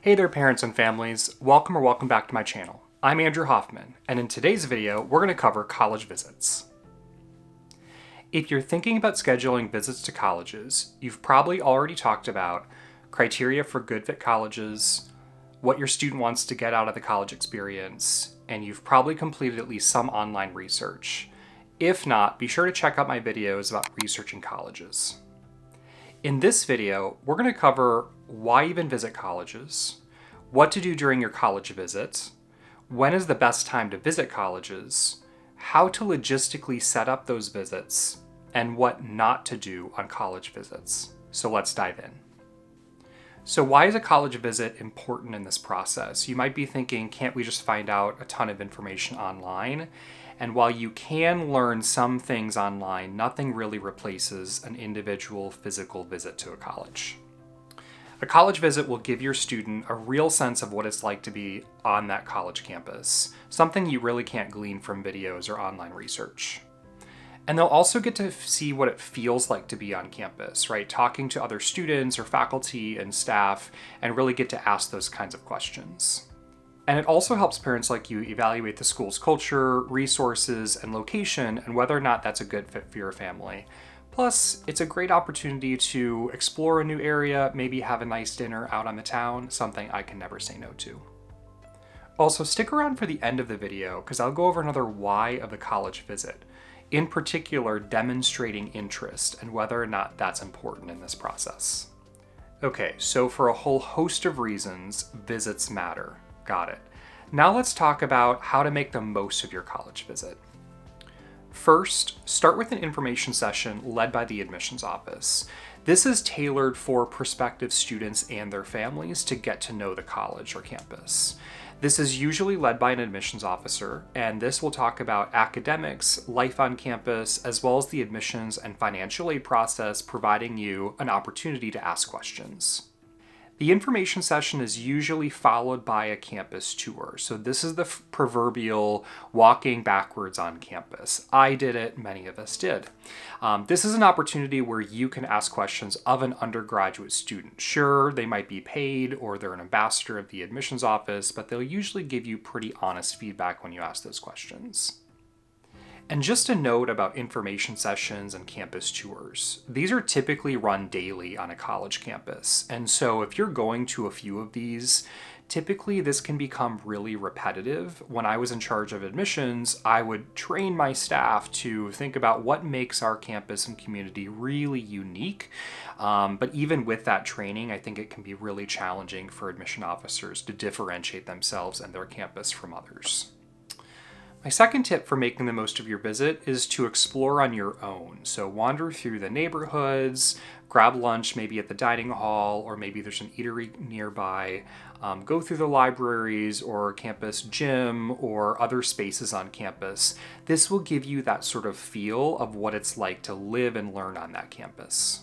Hey there parents and families, welcome back to my channel. I'm Andrew Hoffman, and in today's video, we're going to cover college visits. If you're thinking about scheduling visits to colleges, you've probably already talked about criteria for good fit colleges, what your student wants to get out of the college experience, and you've probably completed at least some online research. If not, be sure to check out my videos about researching colleges. In this video, we're going to cover why even visit colleges, what to do during your college visit, when is the best time to visit colleges, how to logistically set up those visits, and what not to do on college visits. So let's dive in. So why is a college visit important in this process? You might be thinking, can't we just find out a ton of information online? And while you can learn some things online, nothing really replaces an individual physical visit to a college. A college visit will give your student a real sense of what it's like to be on that college campus, something you really can't glean from videos or online research. And they'll also get to see what it feels like to be on campus, right? Talking to other students or faculty and staff, and really get to ask those kinds of questions. And it also helps parents like you evaluate the school's culture, resources, and location, and whether or not that's a good fit for your family. Plus, it's a great opportunity to explore a new area, maybe have a nice dinner out on the town, something I can never say no to. Also, stick around for the end of the video, because I'll go over another why of the college visit, in particular demonstrating interest and whether or not that's important in this process. Okay, so for a whole host of reasons, visits matter. Got it. Now let's talk about how to make the most of your college visit. First, start with an information session led by the admissions office. This is tailored for prospective students and their families to get to know the college or campus. This is usually led by an admissions officer, and this will talk about academics, life on campus, as well as the admissions and financial aid process, providing you an opportunity to ask questions. The information session is usually followed by a campus tour. So this is the proverbial walking backwards on campus. I did it, many of us did. This is an opportunity where you can ask questions of an undergraduate student. Sure, they might be paid or they're an ambassador of the admissions office, but they'll usually give you pretty honest feedback when you ask those questions. And just a note about information sessions and campus tours. These are typically run daily on a college campus. And so if you're going to a few of these, typically this can become really repetitive. When I was in charge of admissions, I would train my staff to think about what makes our campus and community really unique. But even with that training, I think it can be really challenging for admission officers to differentiate themselves and their campus from others. My second tip for making the most of your visit is to explore on your own. So wander through the neighborhoods, grab lunch maybe at the dining hall, or maybe there's an eatery nearby. Go through the libraries or campus gym or other spaces on campus. This will give you that sort of feel of what it's like to live and learn on that campus.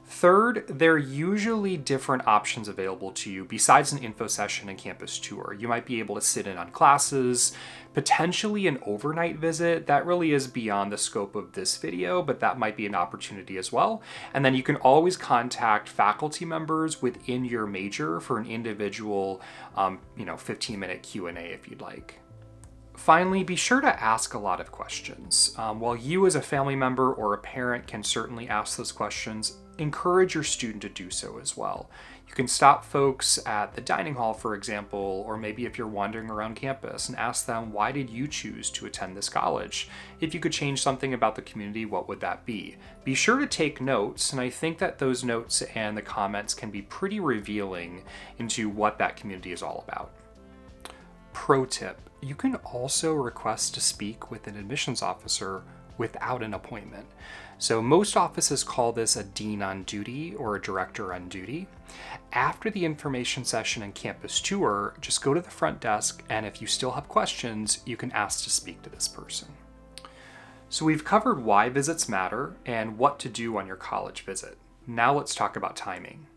Third, there are usually different options available to you besides an info session and campus tour. You might be able to sit in on classes, potentially an overnight visit. That really is beyond the scope of this video, but that might be an opportunity as well. And then you can always contact faculty members within your major for an individual 15-minute Q&A if you'd like. Finally, be sure to ask a lot of questions. While you as a family member or a parent can certainly ask those questions, encourage your student to do so as well. You can stop folks at the dining hall, for example, or maybe if you're wandering around campus and ask them, why did you choose to attend this college? If you could change something about the community, what would that be? Be sure to take notes, and I think that those notes and the comments can be pretty revealing into what that community is all about. Pro tip, you can also request to speak with an admissions officer without an appointment. So most offices call this a dean on duty or a director on duty. After the information session and campus tour, just go to the front desk, and if you still have questions, you can ask to speak to this person. So we've covered why visits matter and what to do on your college visit. Now let's talk about timing.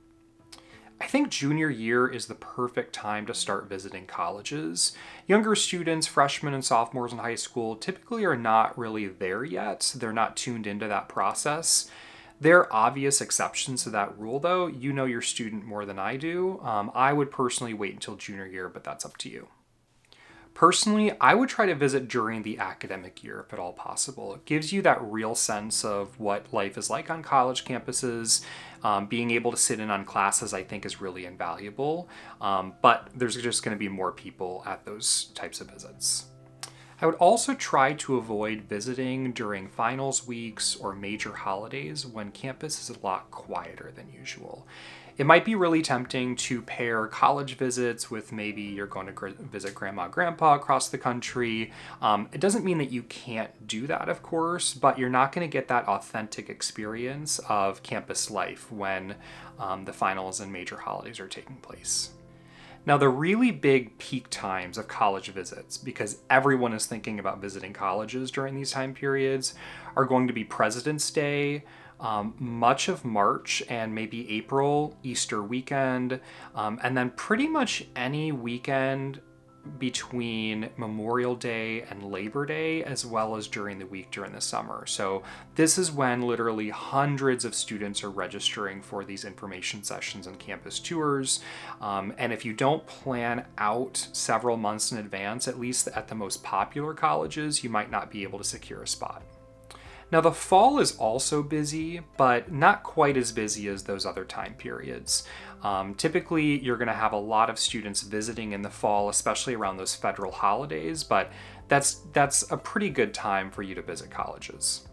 I think junior year is the perfect time to start visiting colleges. Younger students, freshmen and sophomores in high school, typically are not really there yet. They're not tuned into that process. There are obvious exceptions to that rule, though. You know your student more than I do. I would personally wait until junior year, but that's up to you. Personally, I would try to visit during the academic year if at all possible. It gives you that real sense of what life is like on college campuses. Being able to sit in on classes, I think, is really invaluable. But there's just going to be more people at those types of visits. I would also try to avoid visiting during finals weeks or major holidays when campus is a lot quieter than usual. It might be really tempting to pair college visits with maybe you're going to visit grandma, grandpa across the country. It doesn't mean that you can't do that, of course, but you're not going to get that authentic experience of campus life when the finals and major holidays are taking place. Now, the really big peak times of college visits, because everyone is thinking about visiting colleges during these time periods, are going to be President's Day, much of March and maybe April, Easter weekend, and then pretty much any weekend between Memorial Day and Labor Day, as well as during the week during the summer. So this is when literally hundreds of students are registering for these information sessions and campus tours. And if you don't plan out several months in advance, at least at the most popular colleges, you might not be able to secure a spot. Now, the fall is also busy, but not quite as busy as those other time periods. Typically, you're going to have a lot of students visiting in the fall, especially around those federal holidays, but that's a pretty good time for you to visit colleges.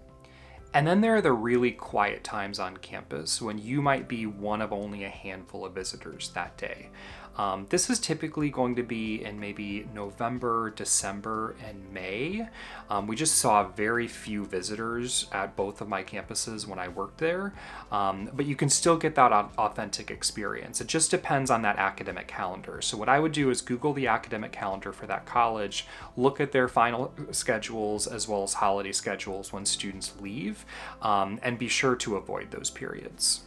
And then there are the really quiet times on campus when you might be one of only a handful of visitors that day. This is typically going to be in maybe November, December, and May. We just saw very few visitors at both of my campuses when I worked there, but you can still get that authentic experience. It just depends on that academic calendar. So what I would do is Google the academic calendar for that college, look at their final schedules as well as holiday schedules when students leave, and be sure to avoid those periods.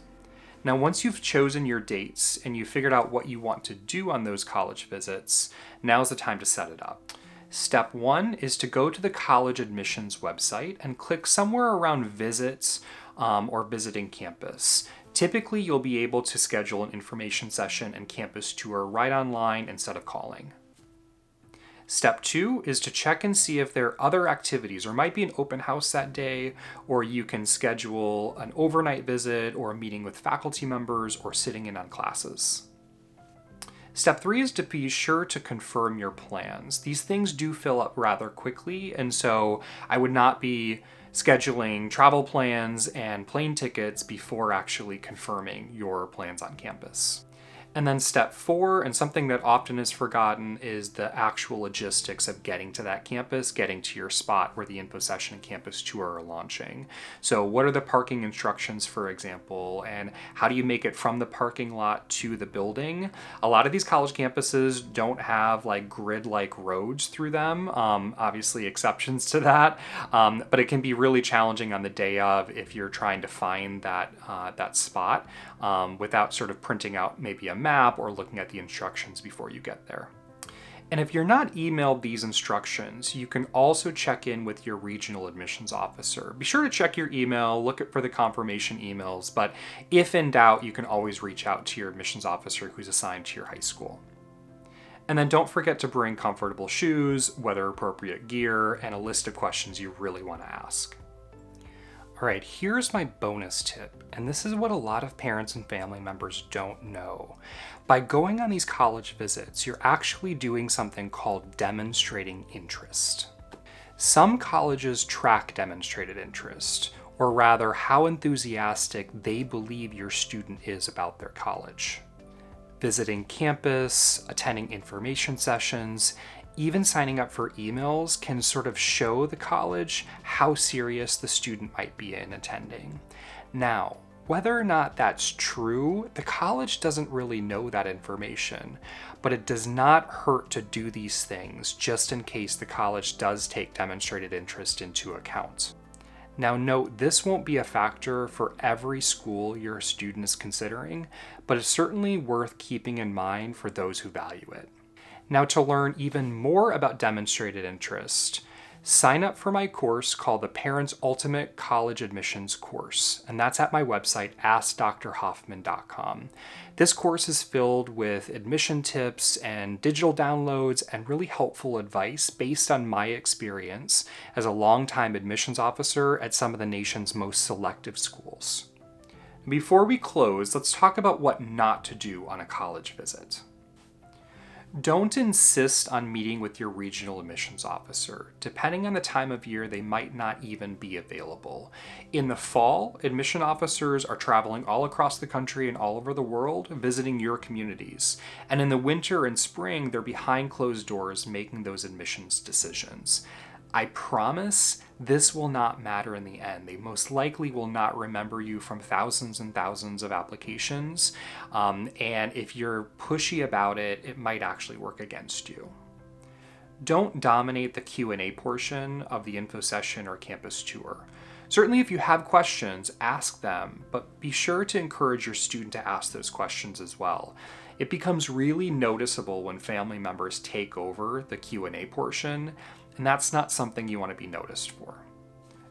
Now, once you've chosen your dates and you've figured out what you want to do on those college visits, now's the time to set it up. Step one is to go to the college admissions website and click somewhere around visits or visiting campus. Typically, you'll be able to schedule an information session and campus tour right online instead of calling. Step two is to check and see if there are other activities, or might be an open house that day, or you can schedule an overnight visit or a meeting with faculty members or sitting in on classes. Step three is to be sure to confirm your plans. These things do fill up rather quickly, and so I would not be scheduling travel plans and plane tickets before actually confirming your plans on campus. And then step four, and something that often is forgotten, is the actual logistics of getting to that campus, getting to your spot where the info session and campus tour are launching. So what are the parking instructions, for example, and how do you make it from the parking lot to the building? A lot of these college campuses don't have like grid-like roads through them, obviously exceptions to that, but it can be really challenging on the day of if you're trying to find that spot without sort of printing out maybe a map or looking at the instructions before you get there. And if you're not emailed these instructions, you can also check in with your regional admissions officer. Be sure to check your email, look for the confirmation emails, but if in doubt, you can always reach out to your admissions officer who's assigned to your high school. And then don't forget to bring comfortable shoes, weather appropriate gear, and a list of questions you really want to ask. All right, here's my bonus tip, and this is what a lot of parents and family members don't know. By going on these college visits, you're actually doing something called demonstrating interest. Some colleges track demonstrated interest, or rather how enthusiastic they believe your student is about their college. Visiting campus, attending information sessions, even signing up for emails can sort of show the college how serious the student might be in attending. Now, whether or not that's true, the college doesn't really know that information, but it does not hurt to do these things just in case the college does take demonstrated interest into account. Now note, this won't be a factor for every school your student is considering, but it's certainly worth keeping in mind for those who value it. Now, to learn even more about demonstrated interest, sign up for my course called the Parents Ultimate College Admissions Course, and that's at my website, AskDrHoffman.com. This course is filled with admission tips and digital downloads and really helpful advice based on my experience as a longtime admissions officer at some of the nation's most selective schools. Before we close, let's talk about what not to do on a college visit. Don't insist on meeting with your regional admissions officer. Depending on the time of year, they might not even be available. In the fall, admission officers are traveling all across the country and all over the world, visiting your communities. And in the winter and spring, they're behind closed doors making those admissions decisions. I promise this will not matter in the end. They most likely will not remember you from thousands and thousands of applications. And if you're pushy about it, it might actually work against you. Don't dominate the Q&A portion of the info session or campus tour. Certainly, if you have questions, ask them, but be sure to encourage your student to ask those questions as well. It becomes really noticeable when family members take over the Q&A portion, and that's not something you want to be noticed for.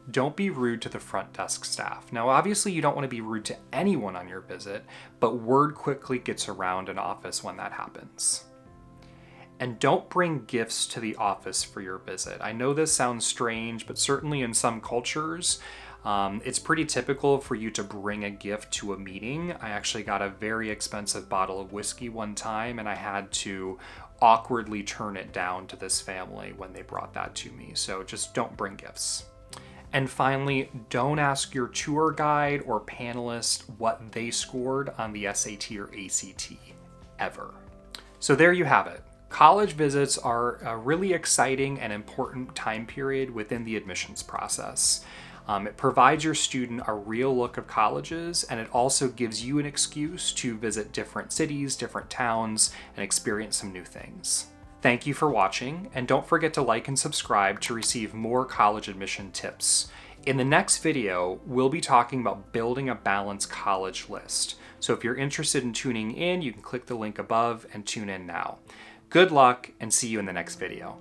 Don't be rude to the front desk staff. Now, obviously, you don't want to be rude to anyone on your visit, but word quickly gets around an office when that happens. And don't bring gifts to the office for your visit. I know this sounds strange, but certainly in some cultures, it's pretty typical for you to bring a gift to a meeting. I actually got a very expensive bottle of whiskey one time, and I had to awkwardly turn it down to this family when they brought that to me. So just don't bring gifts. And finally, don't ask your tour guide or panelist what they scored on the SAT or ACT, ever. So there you have it. College visits are a really exciting and important time period within the admissions process. It provides your student a real look of colleges, and it also gives you an excuse to visit different cities, different towns, and experience some new things. Thank you for watching, and don't forget to like and subscribe to receive more college admission tips. In the next video, we'll be talking about building a balanced college list. So if you're interested in tuning in, you can click the link above and tune in now. Good luck, and see you in the next video.